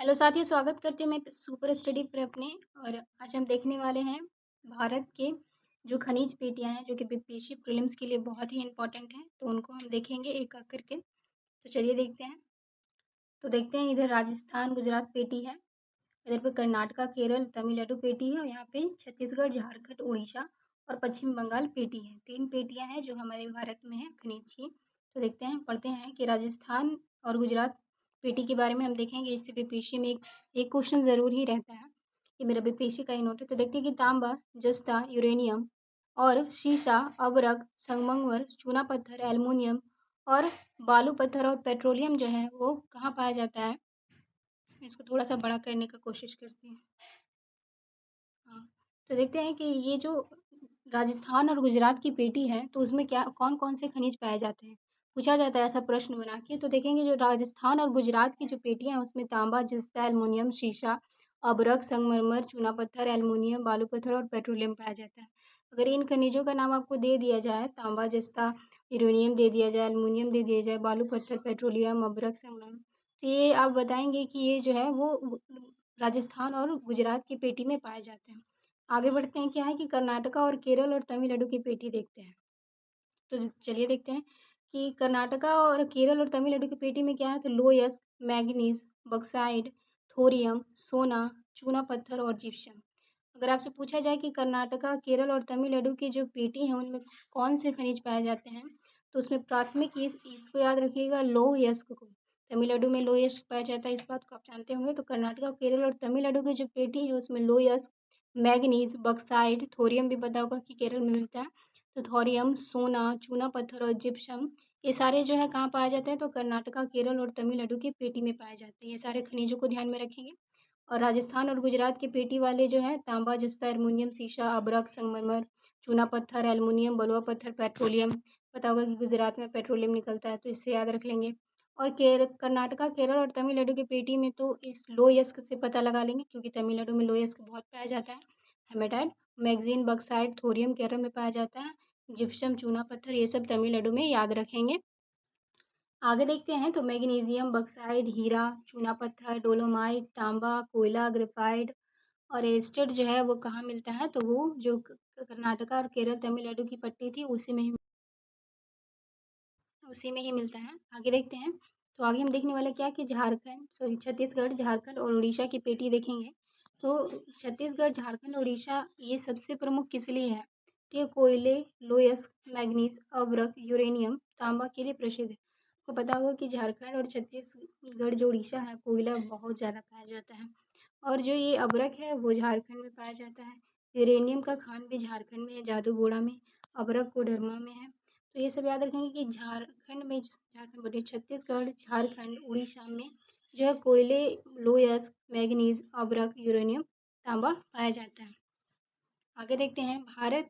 Hello साथियों, स्वागत करते हैं मैं सुपर स्टडी प्रेप में। और आज हम देखने वाले हैं भारत के जो खनिज पेटियां हैं जो कि बीपीएससी प्रीलिम्स के लिए बहुत ही इंपॉर्टेंट हैं, तो उनको हम देखेंगे एक एक करके। तो चलिए देखते हैं। तो देखते हैं, इधर राजस्थान गुजरात पेटी है, इधर पे कर्नाटका केरल तमिलनाडु पेटी है, और यहाँ पे छत्तीसगढ़ झारखंड उड़ीसा और पश्चिम बंगाल पेटी है। 3 पेटियां हैं जो हमारे भारत में है खनिज की। तो देखते हैं, पढ़ते हैं कि राजस्थान और गुजरात पेटी के बारे में हम देखेंगे। इससे बीपीएससी में एक क्वेश्चन जरूर ही रहता है। ये मेरा बीपीएससी का ही नोट है। तो देखते हैं कि तांबा, जस्ता, यूरेनियम और शीशा, अवरक, संगमरमर, चूना पत्थर, एल्युमिनियम और बालू पत्थर और पेट्रोलियम जो है वो कहाँ पाया जाता है। इसको थोड़ा सा बड़ा करने का कोशिश करती हूँ। हाँ, तो देखते हैं कि ये जो राजस्थान और गुजरात की पेटी है, तो उसमें क्या कौन-कौन से खनिज पाए जाते हैं? पूछा जाता है ऐसा प्रश्न बना के। तो देखेंगे जो राजस्थान और गुजरात की जो पेटियाँ हैं, उसमें तांबा, जस्ता, एल्युमिनियम, शीशा, अभ्रक, संगमरमर, चूना पत्थर, एल्युमिनियम, बालू पत्थर और पेट्रोलियम पाया जाता है। अगर इन खनिजों का नाम आपको दे दिया जाए, तांबा, जस्ता, यूरेनियम दे दिया जाए, एल्युमिनियम दे दिया जाए, बालू पत्थर, पेट्रोलियम, अभ्रक, संगमरमर, तो ये आप बताएँगे कि ये जो है वो राजस्थान और गुजरात की पेटी में पाए जाते हैं। आगे बढ़ते हैं, क्या है कि कर्नाटका और केरल और तमिलनाडु की पेटी देखते हैं। तो चलिए देखते हैं कि कर्नाटका और केरल और तमिलनाडु की पेटी में क्या है। तो लोयस, मैग्नीज, बक्साइड, थोरियम, सोना, चूना पत्थर और जिप्सम। अगर आपसे पूछा जाए कि कर्नाटका, केरल और तमिलनाडु की जो पेटी है उनमें कौन से खनिज पाए जाते हैं, तो उसमें प्राथमिक इसको याद रखिएगा, लोह यस्क को। तमिलनाडु में लोह यस्क पाया जाता है, इस बात को आप जानते होंगे। तो कर्नाटका, केरल और तमिलनाडु की जो पेटी है उसमें लोह यस्क, मैग्नीज, बक्साइड, थोरियम भी पता होगा कि केरल में मिलता है। तो थोरियम, सोना, चूना पत्थर और जिप्सम, ये सारे जो है कहाँ पाया जाता है, तो कर्नाटका, केरल और तमिलनाडु की पेटी में पाए जाते हैं। ये सारे खनिजों को ध्यान में रखेंगे। और राजस्थान और गुजरात के पेटी वाले जो है तांबा, जस्ता, एल्युमिनियम, शीशा, अभ्रक, संगमरमर, चूना पत्थर, एल्युमिनियम, बलुआ पत्थर, पेट्रोलियम। पता होगा कि गुजरात में पेट्रोलियम निकलता है, तो इससे याद रख लेंगे। और कर्नाटका, केरल और तमिलनाडु की पेटी में तो इस लोयस्क से पता लगा लेंगे, क्योंकि तमिलनाडु में लोयस्क बहुत पाया जाता है। हेमेटाइट, मैग्जीन, बक्साइड, थोरियम केरल में पाया जाता है। जिप्सम, चूना पत्थर, ये सब तमिलनाडु में याद रखेंगे। आगे देखते हैं, तो मैग्नीशियम, बक्साइड, हीरा, चूना पत्थर, डोलोमाइट, तांबा, कोयला, ग्रेफाइट और एस्टेट जो है वो कहाँ मिलता है, तो वो जो कर्नाटका और केरल तमिलनाडु की पट्टी थी उसी में ही मिलता है। आगे देखते हैं, तो आगे हम देखने वाले क्या कि छत्तीसगढ़, झारखंड और उड़ीसा की पेटी देखेंगे। तो छत्तीसगढ़, झारखंड, उड़ीसा ये सबसे प्रमुख किस लिए है, तो ये कोयले, लोयस, मैग्नीज, अभ्रक, यूरेनियम, तांबा के लिए प्रसिद्ध है। आपको पता होगा कि झारखंड और छत्तीसगढ़ जो उड़ीसा है, कोयला बहुत ज़्यादा पाया जाता है। और जो ये अभ्रक है वो झारखंड में पाया जाता है। यूरेनियम का खान भी झारखंड में है, जादूगोड़ा में। अभ्रक कोडरमा में है। तो ये सब याद रखेंगे कि झारखंड बोलिए, छत्तीसगढ़, झारखंड, उड़ीसा में जो है कोयले, लोयस, मैग्नीज, अभ्रक, यूरेनियम, तांबा पाया जाता है। आगे देखते हैं, भारत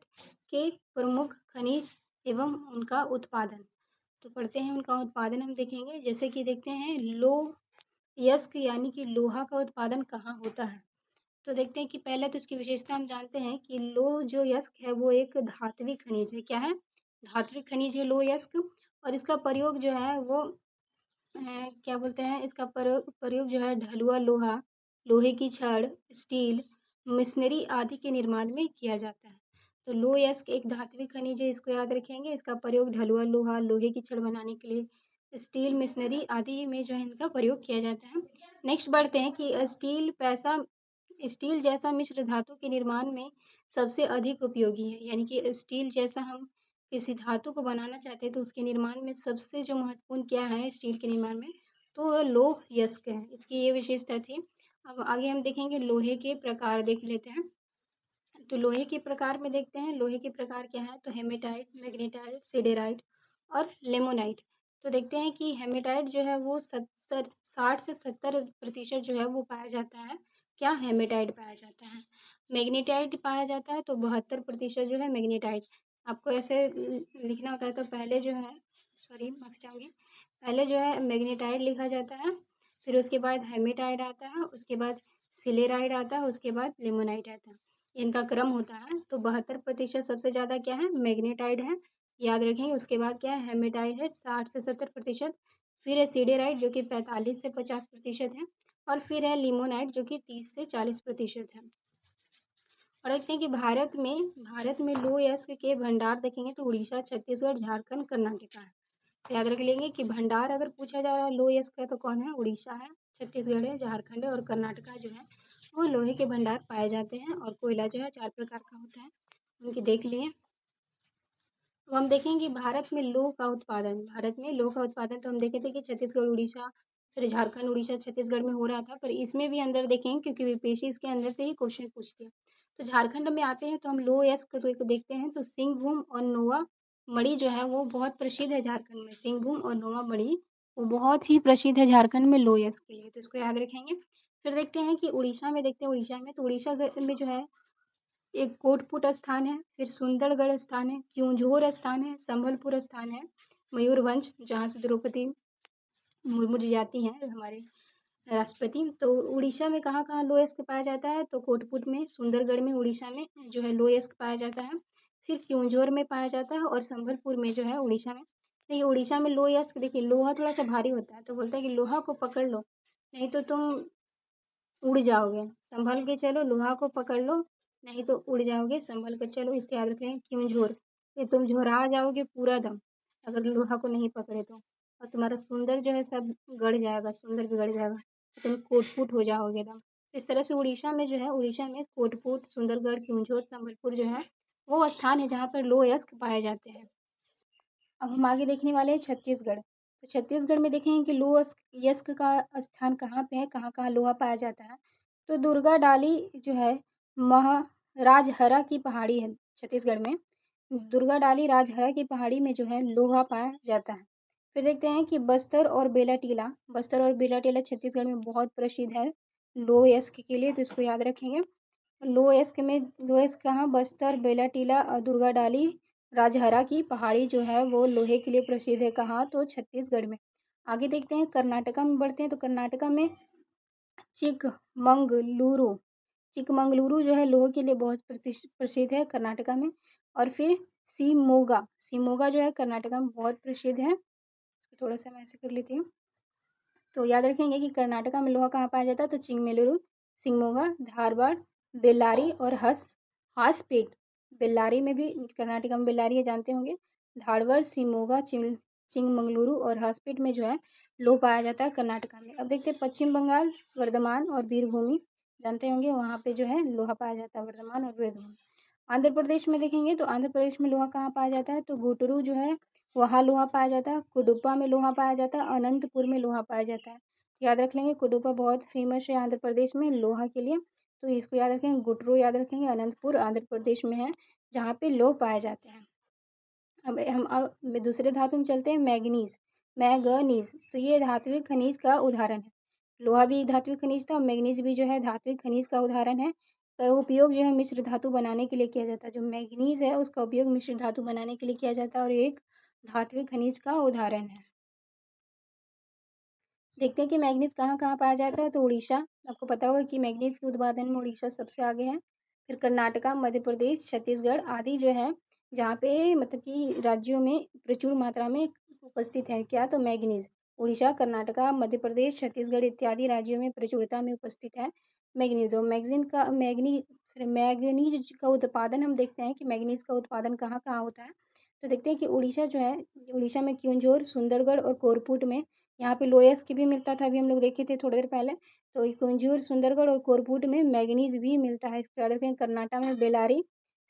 के प्रमुख खनिज एवं उनका उत्पादन। तो पढ़ते हैं उनका उत्पादन हम देखेंगे। जैसे कि देखते हैं, यस्क यानी कि लोहा का उत्पादन कहाँ होता है। तो देखते हैं कि पहले तो इसकी विशेषता हम जानते हैं कि लोह जो यस्क है वो एक धात्विक खनिज है। क्या है? धात्विक खनिज है लोह यस्क। और इसका प्रयोग जो है वो क्या बोलते हैं, इसका प्रयोग जो है ढलुआ लोहा, लोहे की छड़, स्टील, मशीनरी आदि के निर्माण में किया जाता है। तो लोह यस्क एक धात्विक खनिज है, इसको याद रखेंगे। इसका प्रयोग ढलुआ लोहा, लोहे की छड़ बनाने के लिए, स्टील, मशीनरी आदि में जो है इनका प्रयोग किया जाता है। नेक्स्ट बढ़ते हैं कि स्टील जैसा मिश्र धातु के निर्माण में सबसे अधिक उपयोगी है। यानी कि स्टील जैसा हम किसी धातु को बनाना चाहते हैं तो उसके निर्माण में सबसे जो महत्वपूर्ण क्या है स्टील के निर्माण में, तो वह लोह यस्क है। इसकी ये विशेषता थी। अब आगे हम देखेंगे, लोहे के प्रकार देख लेते हैं। तो लोहे के प्रकार में देखते हैं, लोहे के प्रकार क्या है, तो हेमेटाइट, मैग्नेटाइट, सिडेराइट और लेमोनाइट। तो देखते हैं कि हेमेटाइट जो है वो 60 से 70% जो है वो पाया जाता है। क्या? हेमेटाइट पाया जाता है। मैग्नेटाइट पाया जाता है तो 72% जो है मैग्नेटाइट। आपको ऐसे लिखना होता है, तो पहले जो है, सॉरी माफी चाहूंगी, पहले जो है मैग्नेटाइट लिखा जाता है, फिर उसके बाद हेमेटाइट आता है, उसके बाद सिलेराइट आता है, उसके बाद लेमोनाइट आता है। इनका क्रम होता है। तो 72% सबसे ज्यादा क्या है, मैग्नेटाइट है, याद रखेंगे। उसके बाद क्या है, हेमेटाइट है 60 से 70%। फिर है सिडेराइट जो कि 45 से 50% है। और फिर है लिमोनाइट जो कि 30 से 40% है। और देखते हैं कि भारत में लो यस्क के भंडार देखेंगे तो उड़ीसा, छत्तीसगढ़, झारखंड, कर्नाटक है। तो याद रख लेंगे कि भंडार अगर पूछा जा रहा है लो यस्क का तो कौन है? उड़ीसा है, छत्तीसगढ़ है, झारखंड है और कर्नाटक जो है वो लोहे के भंडार पाए जाते हैं। और कोयला जो है 4 प्रकार का होता है, उनकी देख लिए। तो हम देखेंगे भारत में लौह का उत्पादन तो हम देखे थे कि छत्तीसगढ़ उड़ीसा सॉरी झारखंड उड़ीसा छत्तीसगढ़ में हो रहा था, पर इसमें भी अंदर देखेंगे क्योंकि वीपीएससी इसके अंदर से ही क्वेश्चन पूछती है। तो झारखंड में आते हैं तो हम लो यस को देखते हैं तो सिंहभूम और नोवा मणि जो है वो बहुत प्रसिद्ध है झारखंड में। सिंहभूम और नोवा मणि वो बहुत ही प्रसिद्ध है झारखंड में लो यस के लिए, तो इसको याद रखेंगे। फिर देखते हैं कि उड़ीसा में तो उड़ीसा में जो है एक कोटपुट स्थान है, फिर सुंदरगढ़ स्थान है, क्यूंझोर स्थान है, संबलपुर स्थान है, मयूरभंज जहाँ से द्रौपदी मुर्मू जी जाती हैं हमारे राष्ट्रपति। तो उड़ीसा में कहाँ कहाँ लोएस्ट पाया जाता है? तो कोटपुट में, सुंदरगढ़ में उड़ीसा में जो है लोएस्ट पाया जाता है, फिर क्यूंझोर में पाया जाता है और संबलपुर में जो है उड़ीसा में। देखिए उड़ीसा में लोएस्ट देखिए लोहा थोड़ा सा भारी होता है, तो बोलता है कि लोहा को पकड़ लो नहीं तो तुम उड़ जाओगे, संभल के चलो, लोहा को पकड़ लो नहीं तो उड़ जाओगे, संभल कर चलो। इससे याद रखें क्यों झोर, ये तुम झोरा जाओगे पूरा दम अगर लोहा को नहीं पकड़े तो, और तुम्हारा सुंदर जो है सब गड़ जाएगा, सुंदर बिगड़ जाएगा, तुम कोटफूट हो जाओगे दम। तो इस तरह से उड़ीसा में कोटफूट, सुंदरगढ़, क्योंझोर, संबलपुर जो है वो स्थान है जहाँ पर लोहयस्क पाए जाते हैं। अब हम आगे देखने वाले हैं छत्तीसगढ़। तो छत्तीसगढ़ में देखेंगे कि लोह यस्क का स्थान कहाँ पे है, कहाँ कहाँ लोहा पाया जाता है। तो दुर्गा डाली जो है राजहरा की पहाड़ी है छत्तीसगढ़ में। दुर्गा डाली राजहरा की पहाड़ी में जो है लोहा पाया जाता है। फिर देखते हैं कि बस्तर और बेला टीला छत्तीसगढ़ में बहुत प्रसिद्ध है लोह यस्क के लिए, तो इसको याद रखेंगे। लोएस्क कहाँ? बस्तर, बेला टीला और दुर्गा डाली राजहरा की पहाड़ी जो है वो लोहे के लिए प्रसिद्ध है। कहाँ? तो छत्तीसगढ़ में। आगे देखते हैं कर्नाटका में बढ़ते हैं तो कर्नाटका में चिकमंगलुरु चिकमंगलुरु जो है लोहे के लिए बहुत प्रसिद्ध है कर्नाटका में। और फिर सिमोगा जो है कर्नाटका में बहुत प्रसिद्ध है। थोड़ा सा मैं ऐसे कर लेती हूँ। तो याद रखेंगे कि कर्नाटका में लोहा कहाँ पाया जाता है? तो चिंगमेलुरु, सिंगमोगा, धारवाड़, बेल्लारी और हासपेट। बेल्लारी में भी कर्नाटका में बेल्लारी है जानते होंगे। धारवाड़, सिमोगा, चिंगमंगलुरु और हासपेट में जो है लोह पाया जाता है कर्नाटका में। अब देखते हैं पश्चिम बंगाल, वर्धमान और वीरभूमि जानते होंगे, वहाँ पे जो है लोहा पाया जाता है, वर्धमान और वीरभूमि। आंध्र प्रदेश में देखेंगे तो आंध्र प्रदेश में लोहा कहाँ पाया जाता है? तो गुटरू जो है वहाँ लोहा पाया जाता है, कुडुपा में लोहा पाया जाता है, अनंतपुर में लोहा पाया जाता है। याद रख लेंगे कुडुपा बहुत फेमस है आंध्र प्रदेश में लोहा के लिए, तो इसको याद रखेंगे। गुटरू याद रखेंगे, अनंतपुर आंध्र प्रदेश में है जहाँ पे लोह पाए जाते हैं। अब दूसरे धातु में चलते हैं, मैगनीज। तो ये धात्विक खनिज का उदाहरण है। लोहा भी धात्विक खनिज था और मैग्नीज भी जो है धात्विक खनिज का उदाहरण है। का उपयोग जो है मिश्र धातु बनाने के लिए किया जाता है। जो मैग्नीज है उसका उपयोग मिश्र धातु बनाने के लिए किया जाता है और एक धात्विक खनिज का उदाहरण है। देखते हैं कि मैग्नीज कहाँ कहाँ पाया जाता है। तो उड़ीसा, आपको पता होगा कि मैग्नीज के उत्पादन में उड़ीसा सबसे आगे है। फिर कर्नाटका, मध्य प्रदेश, छत्तीसगढ़ आदि जो है जहाँ पे मतलब कि राज्यों में प्रचुर मात्रा में उपस्थित है क्या? तो मैग्नीज। उड़ीसा, कर्नाटका, मध्य प्रदेश, छत्तीसगढ़ इत्यादि राज्यों में प्रचुरता में उपस्थित है मैग्नीज। और मैग्नीज का उत्पादन हम देखते हैं कि मैग्नीज का उत्पादन कहाँ कहाँ होता है। तो देखते हैं कि उड़ीसा में क्योंझोर, सुंदरगढ़ और कोरपुट में यहाँ पे लोएस की भी मिलता था, अभी हम लोग देखे थे थोड़ी देर पहले। तो कुंजूर, सुंदरगढ़ और कोरपुट में मैग्नीज भी मिलता है, इसको याद रखें। कर्नाटक में बेलारी,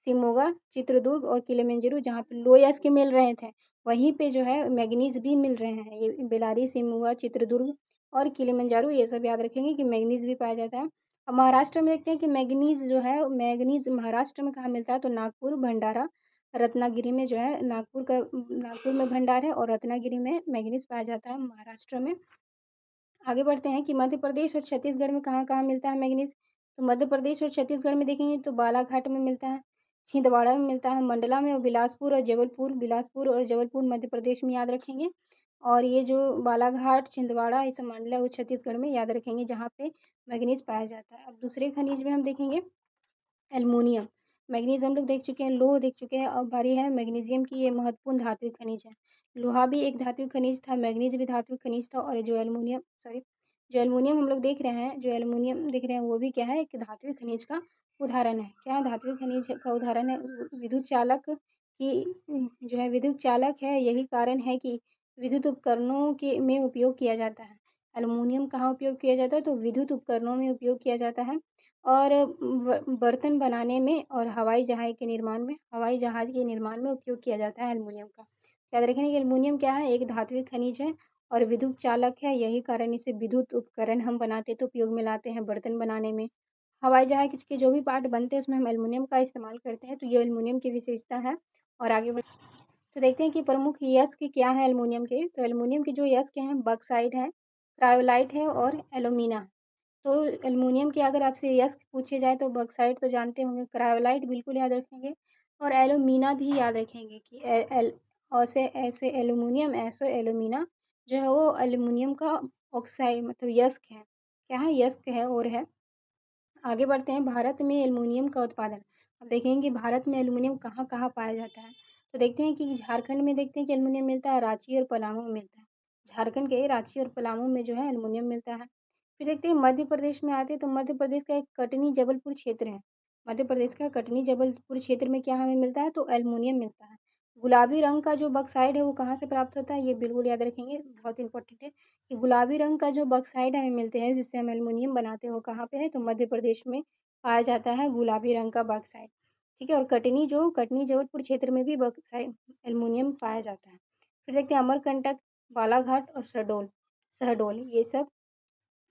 सिमोगा, चित्रदुर्ग और किलिमंजारो जहाँ पे लोएस के मिल रहे थे वहीं पे जो है मैग्नीज भी मिल रहे हैं। ये बेलारी, सिमोगा, चित्रदुर्ग और किलिमंजारो ये सब याद रखेंगे कि मैग्नीज भी पाया जाता है। अब महाराष्ट्र में देखते हैं कि मैग्नीज महाराष्ट्र में कहाँ मिलता है? तो नागपुर, भंडारा, रत्नागिरी में जो है नागपुर में भंडार है और रत्नागिरी में मैग्नीज पाया जाता है महाराष्ट्र में। आगे बढ़ते हैं कि मध्य प्रदेश और छत्तीसगढ़ में कहाँ कहाँ मिलता है मैग्नीज। तो मध्य प्रदेश और छत्तीसगढ़ में देखेंगे तो बालाघाट में मिलता है, छिंदवाड़ा में मिलता है, मंडला में, और बिलासपुर और जबलपुर मध्य प्रदेश में याद रखेंगे। और ये जो बालाघाट, छिंदवाड़ा, ये सब मंडला और छत्तीसगढ़ में याद रखेंगे जहाँ पे मैग्नीज पाया जाता है। अब दूसरे खनिज में हम देखेंगे एल्युमिनियम। मैग्नीज हम लोग देख चुके हैं, लोह देख चुके हैं, अब बारी है मैग्नीशियम की। ये महत्वपूर्ण धात्विक खनिज है। लोहा भी एक धात्विक खनिज था, मैग्नीज भी धात्विक खनिज था, और जो जो एल्युमिनियम हम लोग देख रहे हैं, जो एल्युमिनियम देख रहे हैं वो भी क्या है, एक धात्विक खनिज का उदाहरण है। क्या है? धात्विक खनिज का उदाहरण है। विद्युत चालक की जो है विद्युत चालक है, यही कारण है कि विद्युत उपकरणों के में उपयोग किया जाता है। एल्युमिनियम कहाँ उपयोग किया जाता है? तो विद्युत उपकरणों में उपयोग किया जाता है और बर्तन बनाने में और हवाई जहाज के निर्माण में उपयोग किया जाता है एल्युमिनियम का। याद रखें कि एल्युमिनियम क्या है? एक धात्विक खनिज है और विद्युत चालक है, यही कारण इसे विद्युत उपकरण हम बनाते तो उपयोग में लाते हैं बर्तन बनाने में। हवाई जहाज के जो भी पार्ट बनते हैं उसमें हम एल्युमिनियम का इस्तेमाल करते हैं, तो ये एल्युमिनियम की विशेषता है। और आगे बढ़ तो देखते हैं कि प्रमुख यस्क क्या है एल्युमिनियम के। तो एल्युमिनियम के जो यस्क हैं, बॉक्साइट है, क्रायोलाइट है और एल्यूमिना। तो एल्युमिनियम के अगर आपसे यस्क पूछे जाए तो बॉक्साइट तो जानते होंगे, क्रायोलाइट बिल्कुल याद रखेंगे और एल्यूमिना भी याद रखेंगे कि ऐसे ऐसे एल्युमिनियम ऐसे एल्यूमिना जो है वो एल्युमिनियम का ऑक्साइड मतलब यस्क है। क्या है? यस्क है और है। आगे बढ़ते हैं, भारत में एल्युमिनियम का उत्पादन। अब देखेंगे कि भारत में एल्युमिनियम कहाँ-कहाँ पाया जाता है। तो देखते हैं कि झारखंड में देखते हैं कि एल्युमिनियम मिलता है, रांची और पलामू में मिलता है। झारखंड के रांची और पलामू में जो है एल्युमिनियम मिलता है। फिर देखते हैं मध्य प्रदेश में आते हैं, तो मध्य प्रदेश का एक कटनी जबलपुर क्षेत्र है। मध्य प्रदेश का कटनी जबलपुर क्षेत्र में क्या हमें मिलता है? तो एल्युमिनियम मिलता है। गुलाबी रंग का जो बॉक्साइट है वो कहाँ से प्राप्त होता है? ये बिल्कुल याद रखेंगे, बहुत इंपॉर्टेंट है कि गुलाबी रंग का जो बॉक्साइट हमें मिलते हैं जिससे हम एल्युमिनियम बनाते हैं वो कहाँ पे है? तो मध्य प्रदेश में पाया जाता है गुलाबी रंग का बॉक्साइट। ठीक है, और कटनी जबलपुर क्षेत्र में भी बॉक्साइट एल्युमिनियम पाया जाता है। फिर देखते हैं अमरकंटक, बालाघाट और शहडोल ये सब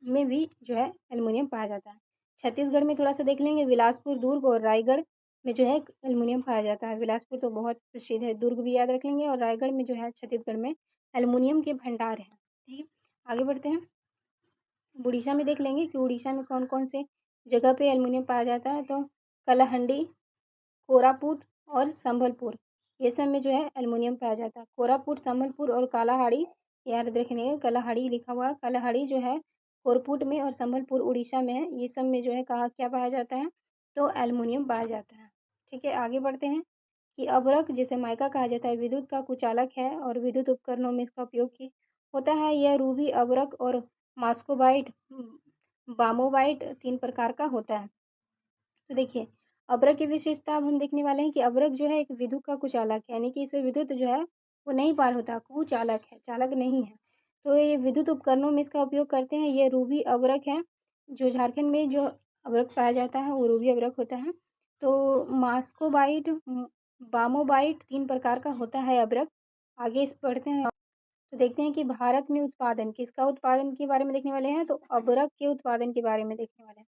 में भी जो है एल्युमिनियम पाया जाता है। छत्तीसगढ़ में थोड़ा सा देख लेंगे, बिलासपुर, दुर्ग और रायगढ़ में जो है एल्युमिनियम पाया जाता है। बिलासपुर तो बहुत प्रसिद्ध है, दुर्ग भी याद रख लेंगे और रायगढ़ में जो है छत्तीसगढ़ में एल्युमिनियम के भंडार हैं। ठीक है, आगे बढ़ते हैं। उड़ीसा में देख लेंगे कि उड़ीसा में कौन कौन से जगह पे एल्युमिनियम पाया जाता है। तो कलाहंडी, कोरापुट और संबलपुर, ये सब में जो है एल्युमिनियम पाया जाता है। कोरापुट, संबलपुर और कालाहाड़ी याद रखने, कलाहाड़ी लिखा हुआ है, कलाहाड़ी जो है कोरापुट में और संबलपुर उड़ीसा में है। ये सब में जो है कहा क्या पाया जाता है? तो एल्युमिनियम पाया जाता है। ठीक है, आगे बढ़ते हैं कि अभ्रक जिसे माइका कहा जाता है विद्युत का कुचालक है और विद्युत उपकरणों में इसका उपयोग होता है। यह रूबी अभ्रक और मास्कोबाइट बामोबाइट 3 प्रकार का होता है। तो देखिए, अभ्रक की विशेषता अब हम देखने वाले हैं कि अभ्रक जो है एक विद्युत का कुचालक है, यानी कि इसे विद्युत जो है वो नहीं पार होता, कुचालक है, चालक नहीं है। तो ये विद्युत उपकरणों में इसका उपयोग करते हैं। ये रूबी अभ्रक है, जो झारखंड में जो अभ्रक पाया जाता है वो रूबी अभ्रक होता है। तो मास्कोबाइट, बामोबाइट 3 प्रकार का होता है अभ्रक। आगे इस पढ़ते हैं तो देखते हैं कि भारत में उत्पादन किसका उत्पादन के बारे में देखने वाले हैं, तो अभ्रक के उत्पादन के बारे में देखने वाले हैं।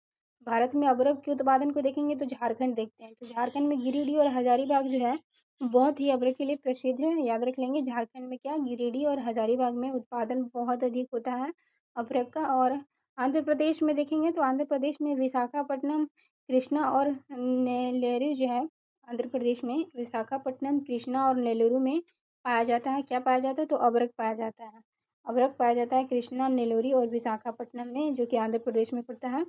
भारत में अभ्रक के उत्पादन को देखेंगे तो झारखंड देखते हैं, तो झारखंड में गिरिडीह और हजारीबाग जो है बहुत ही अभ्रक के लिए प्रसिद्ध है। याद रख लेंगे, झारखंड में क्या गिरिडीह और हजारीबाग में उत्पादन बहुत अधिक होता है अभ्रक का। और आंध्र प्रदेश में देखेंगे तो आंध्र प्रदेश में विशाखापट्टनम, कृष्णा और नेल्लोरे जो है, आंध्र प्रदेश में विशाखापट्टनम, कृष्णा और नेल्लोरे में पाया जाता है। क्या पाया जाता है? तो अभ्रक पाया जाता है। अभ्रक पाया जाता है कृष्णा, नेल्लोरे और विशाखापट्टनम में, जो कि आंध्र प्रदेश में पड़ता है।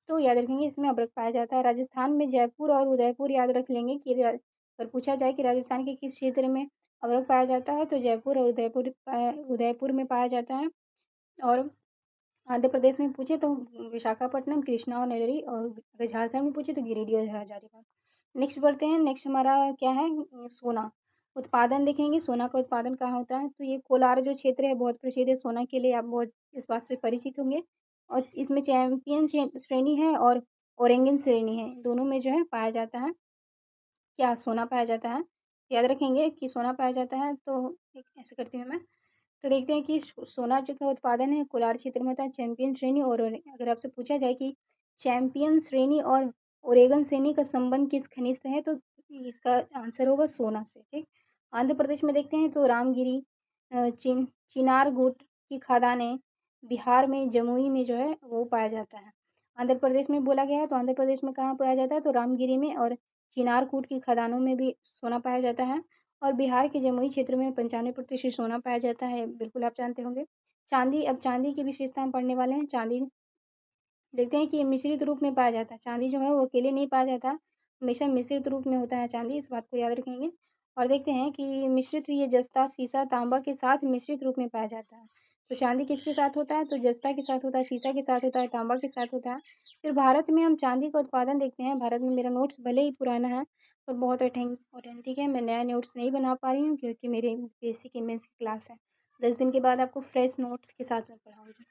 तो याद रखेंगे इसमें अभ्रक पाया जाता है। राजस्थान में जयपुर और उदयपुर याद रख लेंगे कि अगर पूछा जाए कि राजस्थान के किस क्षेत्र में अभ्रक पाया जाता है, तो जयपुर और उदयपुर में पाया जाता है। और आंध्र प्रदेश में पूछे तो विशाखापट्टनम, कृष्णा और नेल्लोरे, और अगर झारखंड में पूछे तो गिरिडीह और हजारीबाग। नेक्स्ट बढ़ते हैं। नेक्स्ट हमारा क्या है? सोना उत्पादन देखेंगे। सोना का उत्पादन कहाँ होता है? तो ये कोलार जो क्षेत्र है बहुत प्रसिद्ध है सोना के लिए, आप बहुत इस बात से परिचित होंगे। और इसमें चैंपियन श्रेणी है और ओरेंगन श्रेणी है, दोनों में जो है पाया जाता है क्या? सोना पाया जाता है। याद रखेंगे कि सोना पाया जाता है। तो ऐसे करती हूँ मैं। तो देखते हैं कि सोना जो का उत्पादन है कोलार क्षेत्र में होता है, चैंपियन श्रेणी और अगर आपसे पूछा जाए कि चैंपियन श्रेणी और ओरेगन श्रेणी का संबंध किस खनिज से है, तो इसका आंसर होगा सोना से। ठीक, आंध्र प्रदेश में देखते हैं तो रामगिरी, चिनारगुट की खदानें, बिहार में जमुई में जो है वो पाया जाता है। आंध्र प्रदेश में बोला गया है तो आंध्र प्रदेश में कहाँ पाया जाता है? तो रामगिरी में और चिनारकूट की खदानों में भी सोना पाया जाता है। और बिहार के जमुई क्षेत्र में 95% सोना पाया जाता है, बिल्कुल आप जानते होंगे। चांदी, अब चांदी की विशेषता हम पढ़ने वाले हैं। चांदी देखते हैं कि मिश्रित रूप में पाया जाता है। चांदी जो है वो अकेले नहीं पाया जाता, हमेशा मिश्रित रूप में होता है चांदी, इस बात को याद रखेंगे। और देखते हैं कि मिश्रित हुई ये जस्ता, सीसा, तांबा के साथ मिश्रित रूप में पाया जाता है। तो चांदी किसके साथ होता है? तो जस्ता के साथ होता है, सीसा के साथ होता है, तांबा के साथ होता है। फिर भारत में हम चांदी का उत्पादन देखते हैं। भारत में मेरा नोट्स भले ही पुराना है और बहुत ऑथेंटिक है, मैं नया नोट्स नहीं बना पा रही हूँ क्योंकि मेरे बेसिक की मेंस की क्लास है। 10 दिन के बाद आपको फ्रेश नोट्स के साथ में पढ़ाऊँगी।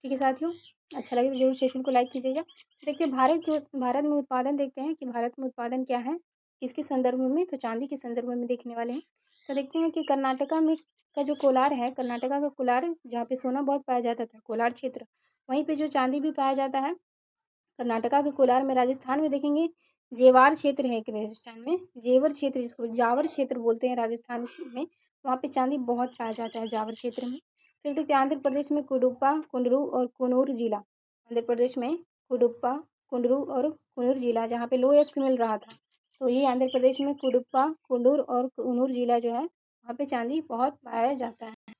ठीक है साथियों, अच्छा लगे तो जरूर सेशन को लाइक कीजिएगा। देखिए भारत में उत्पादन देखते हैं कि भारत में उत्पादन क्या है, किसके संदर्भ में? तो चांदी के संदर्भ में देखने वाले हैं। तो देखते हैं कि कर्नाटका में का जो कोलार है, कर्नाटका का कोलार जहाँ पे सोना बहुत पाया जाता था, कोलार क्षेत्र, वहीं पे जो चांदी भी पाया जाता है कर्नाटका के कोलार में। राजस्थान में देखेंगे जेवार क्षेत्र है, एक राजस्थान में जेवर क्षेत्र, जिसको जावर क्षेत्र बोलते हैं राजस्थान में, वहाँ पे चांदी बहुत पाया जाता है जावर क्षेत्र में। फिर देखते हैं आंध्र प्रदेश में कुडुपा, कुंडरू और कुनूर जिला। आंध्र प्रदेश में कुडुपा, कुंडरू और कुनूर जिला, जहाँ पे लोएस्ट मिल रहा था, तो ये आंध्र प्रदेश में कुडुपा, कुंडूर और कुनूर जिला जो है, वहाँ पे चांदी बहुत पाया जाता है।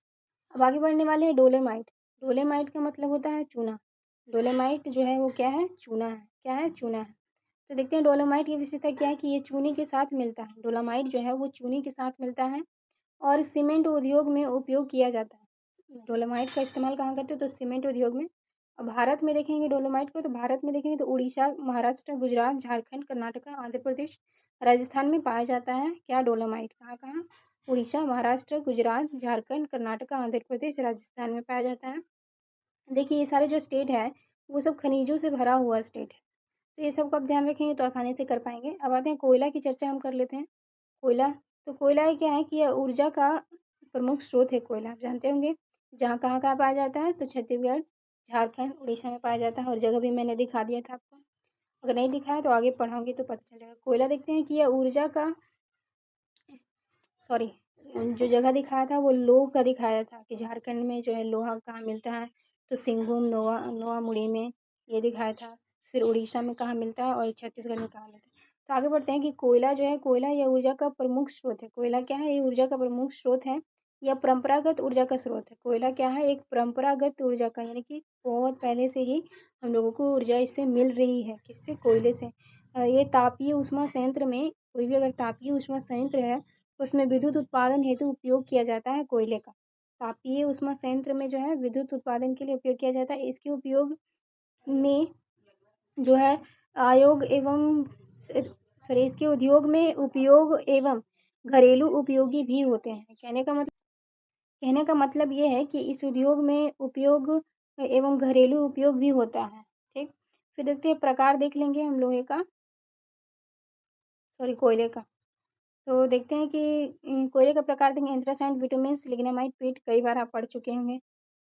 अब आगे बढ़ने वाले हैं डोलेमाइट। डोलेमाइट का मतलब होता है चूना। डोलेमाइट जो है वो क्या है? चूना है। क्या है? चूना है। तो देखते हैं डोलेमाइट की विशेषता क्या है कि ये चूने के साथ मिलता है। डोलेमाइट जो है वो चूने के साथ मिलता है और सीमेंट उद्योग में उपयोग किया जाता है। डोलेमाइट का इस्तेमाल कहाँ करते हैं? तो सीमेंट उद्योग में। अब भारत में देखेंगे डोलेमाइट को, तो भारत में देखेंगे तो उड़ीसा, महाराष्ट्र, गुजरात, झारखंड, कर्नाटका, आंध्र प्रदेश, राजस्थान में पाया जाता है। क्या? डोलेमाइट। कहाँ कहाँ? उड़ीसा, महाराष्ट्र, गुजरात, झारखंड, कर्नाटका, आंध्र प्रदेश, राजस्थान में पाया जाता है। देखिए ये सारे जो स्टेट है वो सब खनिजों से भरा हुआ स्टेट है, तो ये सब का आप ध्यान रखेंगे तो आसानी से कर पाएंगे। अब आते हैं कोयला की चर्चा हम कर लेते हैं। कोयला, तो कोयला ये क्या है कि यह ऊर्जा का प्रमुख स्रोत है। कोयला आप जानते होंगे जहाँ कहाँ पाया जाता है, तो छत्तीसगढ़, झारखंड, उड़ीसा में पाया जाता है, और जगह भी मैंने दिखा दिया था आपको। अगर नहीं दिखाया तो आगे पढ़ाऊंगी तो पता चलेगा। कोयला देखते हैं कि यह ऊर्जा का, सॉरी, जो जगह दिखाया था वो लोह का दिखाया था कि झारखंड में जो है लोहा कहाँ मिलता है, तो सिंहभूम, नोआ मुड़ी में ये दिखाया था। फिर उड़ीसा में कहाँ मिलता है और छत्तीसगढ़ में कहाँ मिलता है। तो आगे बढ़ते हैं कि कोयला जो है, कोयला यह ऊर्जा का प्रमुख स्रोत है। कोयला क्या है? ये ऊर्जा का प्रमुख स्रोत है, यह परंपरागत ऊर्जा का स्रोत है। कोयला क्या है? एक परंपरागत ऊर्जा का, यानी कि बहुत पहले से ही हम लोगों को ऊर्जा इससे मिल रही है। किससे? कोयले से। ये तापीय ऊष्मा संयंत्र में, कोई भी अगर तापीय ऊष्मा संयंत्र है उसमें विद्युत उत्पादन हेतु उपयोग किया जाता है कोयले का। तापीय ऊष्मा संयंत्र में जो है विद्युत उत्पादन के लिए उपयोग किया जाता है। इसके उपयोग में जो है आयोग एवं सॉरी इसके उद्योग में उपयोग एवं घरेलू उपयोगी भी होते हैं। कहने का मतलब ये है कि इस उद्योग में उपयोग एवं घरेलू उपयोग भी होता है। ठीक, फिर देखते हैं प्रकार देख लेंगे हम लोहे का, सॉरी कोयले का। तो देखते हैं कि कोयले का प्रकार देखेंगे, एंथ्रासाइट, बिटुमेन्स, लिग्नामाइट, पीट, कई बार आप पढ़ चुके होंगे,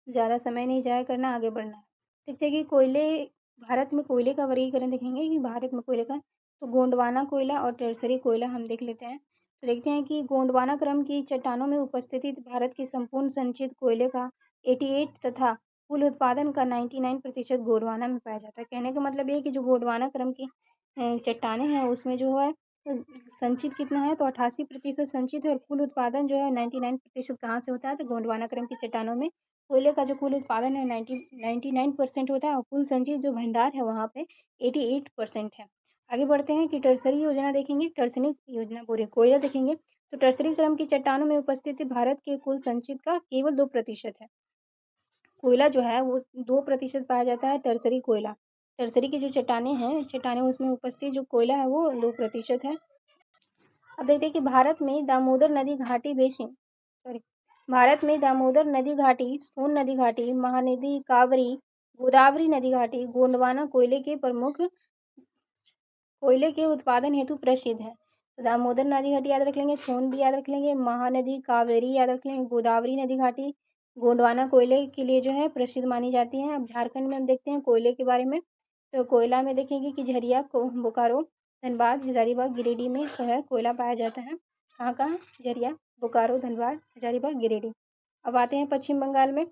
ज़्यादा समय नहीं जाया करना, आगे बढ़ना है। देखते हैं कि कोयले, भारत में कोयले का वर्गीकरण देखेंगे कि भारत में कोयले का, तो गोंडवाना कोयला और टर्सरी कोयला हम देख लेते हैं। तो देखते हैं कि गोंडवाना क्रम की चट्टानों में उपस्थिति भारत की संपूर्ण संचित कोयले का 88 तथा कुल उत्पादन का 99% गोंडवाना में पाया जाता है। कहने का मतलब ये है कि जो गोंडवाना क्रम की चट्टानें हैं उसमें जो है संचित कितना है, तो 88% संचित है, और कुल उत्पादन जो है 99% कहाँ से होता है, तो गोंडवाना क्रम की चट्टानों में कोयले का जो कुल उत्पादन है 99% होता है, और कुल संचित जो भंडार है वहाँ पे 88% है। आगे बढ़ते हैं कि टर्सरी योजना देखेंगे, टर्सरी योजना पूरे कोयला देखेंगे, तो टर्सरी क्रम की चट्टानों में उपस्थित भारत के कुल संचित का केवल 2% है। कोयला जो है वो 2% पाया जाता है, टर्सरी कोयला। टर्सरी की जो चट्टानें उसमें उपस्थित जो कोयला है वो 2% है। अब देखते हैं कि भारत में दामोदर नदी घाटी बेसिन, सॉरी, भारत में दामोदर नदी घाटी, सोन नदी घाटी, महानदी, कावरी, गोदावरी नदी घाटी गोंडवाना कोयले के उत्पादन हेतु प्रसिद्ध है। तो दामोदर नदी घाटी याद रख लेंगे, सोन भी याद रख लेंगे, महानदी, कावेरी याद रख लेंगे, गोदावरी नदी घाटी गोंडवाना कोयले के लिए जो है प्रसिद्ध मानी जाती है। अब झारखंड में हम देखते हैं कोयले के बारे में, तो कोयला में देखेंगे कि झरिया, बोकारो, धनबाद, हजारीबाग, गिरिडीह में जो है कोयला पाया जाता है। कहाँ कहाँ? झरिया, बोकारो, धनबाद, हजारीबाग, गिरिडीह। अब आते हैं पश्चिम बंगाल में,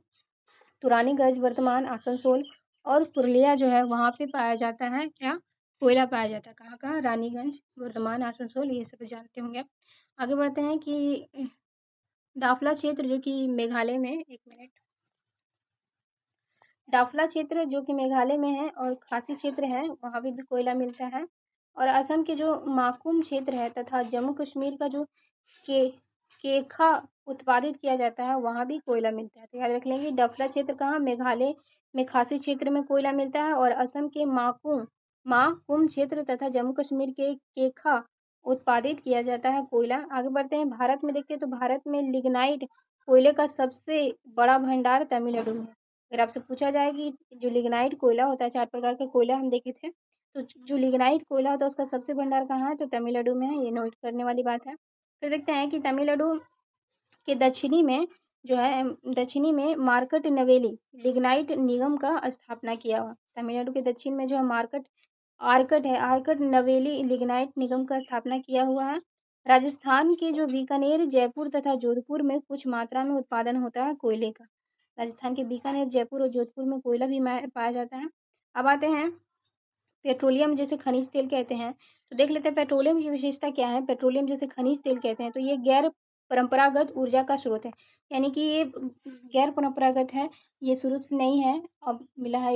तो रानीगंज, वर्धमान, आसनसोल और पुरुलिया जो है वहाँ पे पाया जाता है क्या? कोयला पाया जाता है। कहाँ कहाँ? रानीगंज, वर्धमान, आसनसोल, ये सब जानते होंगे। आगे बढ़ते हैं कि दाफला क्षेत्र जो कि मेघालय में, एक मिनट, दाफला क्षेत्र जो कि मेघालय में है और खासी क्षेत्र है, वहाँ पे भी कोयला मिलता है। और असम के जो माकुम क्षेत्र है तथा जम्मू कश्मीर का जो के केखा उत्पादित किया जाता है वहाँ भी कोयला मिलता है। तो याद रख लेंगे डफला क्षेत्र कहाँ, मेघालय में खासी क्षेत्र में कोयला मिलता है और असम के माकुम क्षेत्र तथा जम्मू कश्मीर के केखा उत्पादित किया जाता है कोयला। आगे बढ़ते हैं, भारत में देखते हैं तो भारत में लिग्नाइट कोयले का सबसे बड़ा भंडार तमिलनाडु में है। अगर आपसे पूछा जाए कि जो लिग्नाइट कोयला होता है, 4 प्रकार का कोयला हम देखे थे, तो जो लिग्नाइट कोयला होता है उसका सबसे भंडार कहाँ है, तो तमिलनाडु में है। ये नोट करने वाली बात है। फिर देखते हैं कि तमिलनाडु के दक्षिणी में जो है दक्षिणी में मार्कट नवेली लिग्नाइट निगम का स्थापना किया हुआ। तमिलनाडु के दक्षिण में जो है आर्कट नवेली लिग्नाइट निगम का स्थापना किया हुआ है। राजस्थान के जो बीकानेर, जयपुर तथा जोधपुर में कुछ मात्रा में उत्पादन होता है कोयले का। राजस्थान के बीकानेर, जयपुर और जोधपुर में कोयला भी पाया जाता है। अब आते हैं पेट्रोलियम, जैसे खनिज तेल कहते हैं, तो देख लेते हैं पेट्रोलियम की विशेषता क्या है। पेट्रोलियम जैसे खनिज तेल कहते हैं तो ये गैर परंपरागत ऊर्जा का स्रोत है, यानी कि ये गैर परंपरागत है, ये शुरू से नहीं है, अब मिला है